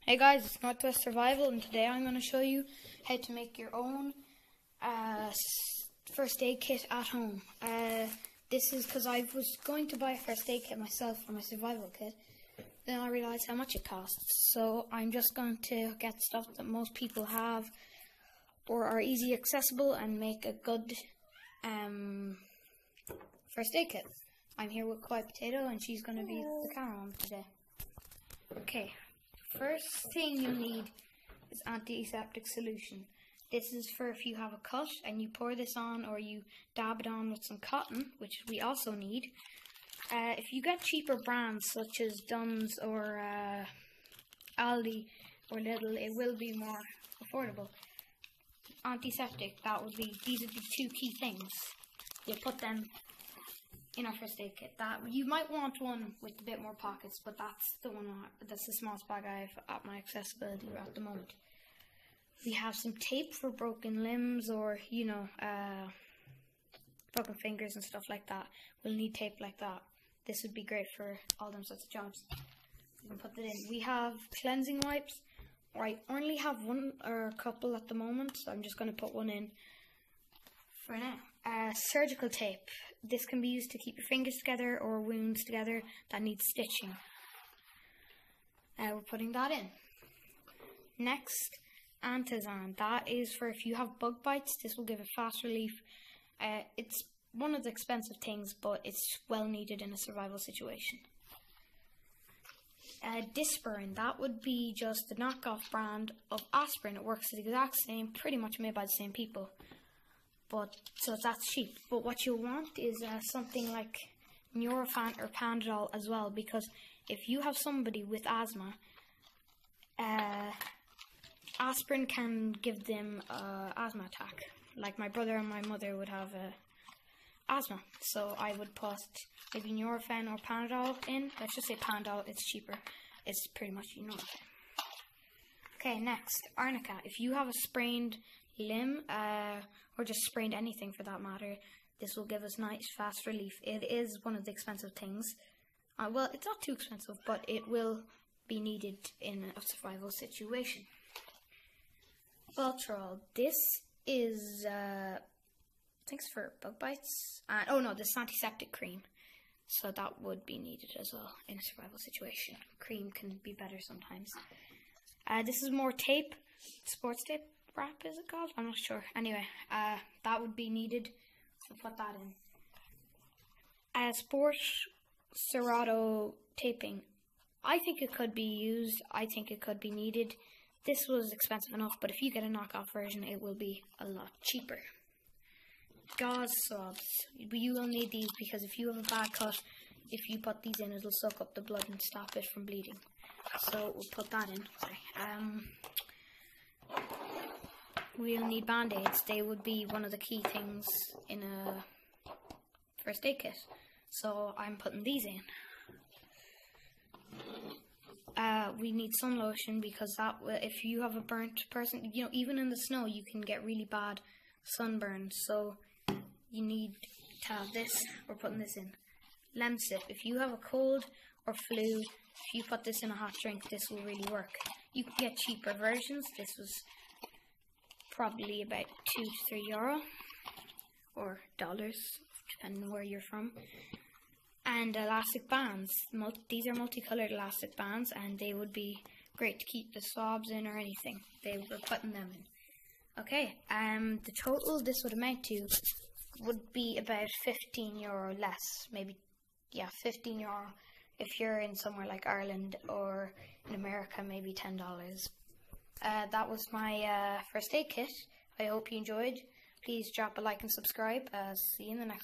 Hey guys, it's Northwest Survival, and today I'm going to show you how to make your own first aid kit at home. This is because I was going to buy a first aid kit myself for my survival kit. Then I realised how much it costs. So I'm just going to get stuff that most people have or are easy accessible and make a good first aid kit. I'm here with Kawai Potato, and she's going to be the cameraman today. Okay. First thing you'll need is antiseptic solution. This is for if you have a cut and you pour this on, or you dab it on with some cotton, which we also need. If you get cheaper brands such as Dunn's or Aldi or Lidl, it will be more affordable. Antiseptic, these are the two key things. You'll put them in our first aid kit. You might want one with a bit more pockets, but that's the smallest bag I have at my accessibility at the moment. We have some tape for broken limbs or broken fingers and stuff like that. We'll need tape like that. This would be great for all them sorts of jobs. We can put that in. We have cleansing wipes. I only have one or a couple at the moment, so I'm just going to put one in for now. Surgical tape. This can be used to keep your fingers together or wounds together that need stitching. We're putting that in. Next, antizan. That is for if you have bug bites. This will give a fast relief. It's one of the expensive things, but it's well needed in a survival situation. Dispirin. That would be just the knockoff brand of aspirin. It works the exact same, pretty much made by the same people. So that's cheap. But what you'll want is something like Nurofen or Panadol as well, because if you have somebody with asthma, aspirin can give them an asthma attack. Like my brother and my mother would have asthma, so I would put maybe Nurofen or Panadol in. Let's just say Panadol, it's cheaper. It's pretty much Nurofen. Okay, next, arnica. If you have a sprained limb, or just sprained anything for that matter, this will give us nice fast relief. It is one of the expensive things. Well, it's not too expensive, but it will be needed in a survival situation. Voltarol. This is thanks for bug bites. Oh no, this is antiseptic cream, so that would be needed as well in a survival situation. Cream can be better sometimes. This is more tape, sports tape wrap, is it called? I'm not sure. Anyway, that would be needed, so put that in. Sport Serrato taping. I think it could be used. I think it could be needed. This was expensive enough, but if you get a knockoff version, it will be a lot cheaper. Gauze swabs. You will need these because if you have a bad cut, if you put these in, it'll soak up the blood and stop it from bleeding. So we'll put that in. Sorry. We'll need band-aids. They would be one of the key things in a first aid kit. So I'm putting these in. We need sun lotion because if you have a burnt person, even in the snow, you can get really bad sunburn. So you need to have this. We're putting this in. Lemsip. If you have a cold or flu, if you put this in a hot drink, this will really work. You can get cheaper versions. This was probably about €2 to €3 or dollars, depending on where you're from. And elastic bands. These are multicolored elastic bands, and they would be great to keep the swabs in or anything. They were putting them in. Okay, the total this would amount to would be about €15 less, maybe, yeah, €15 if you're in somewhere like Ireland, or in America, maybe $10. That was my first aid kit. I hope you enjoyed. Please drop a like and subscribe. See you in the next one.